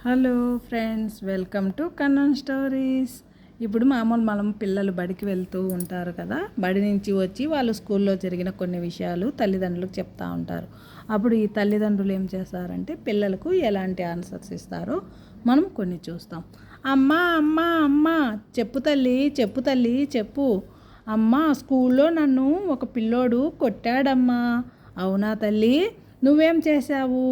Hello friends, welcome to Kannan stories. ఇప్పుడు మనం పిల్లలు బడికి వెళ్తూ ఉంటారు కదా. బడి నుంచి వచ్చి వాళ్ళు స్కూల్లో జరిగిన కొన్ని విషయాలు తల్లిదండ్రులకు చెప్తూ ఉంటారు. అప్పుడు ఈ తల్లిదండ్రులు ఏం చేస్తారంటే పిల్లలకు ఎలాంటి ఆన్సర్స్ ఇస్తారో మనం కొన్ని చూస్తాం. అమ్మా అమ్మా అమ్మా చెప్పు తల్లి, చెప్పు తల్లి, చెప్పు. అమ్మా, స్కూల్లో నన్ను ఒక పిల్లోడు కొట్టాడమ్మా. అవునా తల్లి, నువ్వేం చేశావు?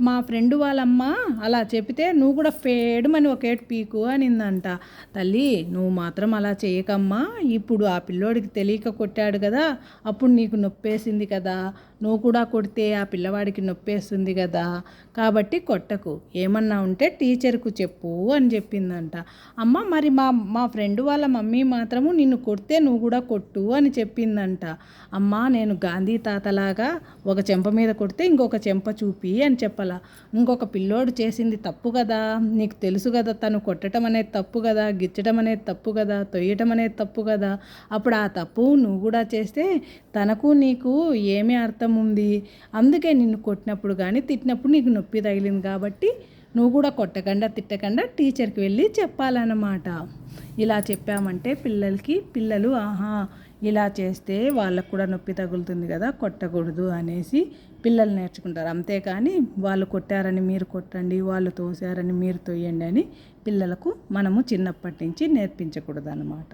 మా ఫ్రెండ్ వాళ్ళమ్మ అలా చెప్తే నువ్వు కూడా ఫేడుమని ఒక ఏటు పీకు అనిందంట. తల్లి, నువ్వు మాత్రం అలా చేయకమ్మా. ఇప్పుడు ఆ పిల్లోడికి తెలియక కొట్టాడు కదా, అప్పుడు నీకు నొప్పేసింది కదా. నువ్వు కూడా కొడితే ఆ పిల్లవాడికి నొప్పేస్తుంది కదా, కాబట్టి కొట్టకు. ఏమన్నా ఉంటే టీచర్కు చెప్పు అని చెప్పిందంట. అమ్మ, మరి మా ఫ్రెండ్ వాళ్ళ మమ్మీ మాత్రము నిన్ను కొడితే నువ్వు కూడా కొట్టు అని చెప్పిందంట. అమ్మ, నేను గాంధీ తాతలాగా ఒక చెంప మీద కొడితే ఇంకొక చెంప చూపి అని చెప్పాలా. ఇంకొక పిల్లోడు చేసింది తప్పు కదా, నీకు తెలుసు కదా, తను కొట్టడం అనేది తప్పు కదా, గిచ్చడం అనేది తప్పు కదా, తొయ్యటం అనేది తప్పు కదా. అప్పుడు ఆ తప్పు నువ్వు కూడా చేస్తే తనకు నీకు ఏమీ అర్థం ఉంది. అందుకే నిన్ను కొట్టినప్పుడు కానీ తిట్టినప్పుడు నీకు నొప్పి తగిలింది కాబట్టి నువ్వు కూడా కొట్టకుండా తిట్టకుండా టీచర్కి వెళ్ళి చెప్పాలన్నమాట. ఇలా చెప్పామంటే పిల్లలు ఆహా, ఇలా చేస్తే వాళ్ళకు కూడా నొప్పి తగులుతుంది కదా, కొట్టకూడదు అనేసి పిల్లలు నేర్చుకుంటారు. అంతేకాని వాళ్ళు కొట్టారని మీరు కొట్టండి, వాళ్ళు తోసారని మీరు తోయండి అని పిల్లలకు మనము చిన్నప్పటి నుంచి నేర్పించకూడదు అన్నమాట.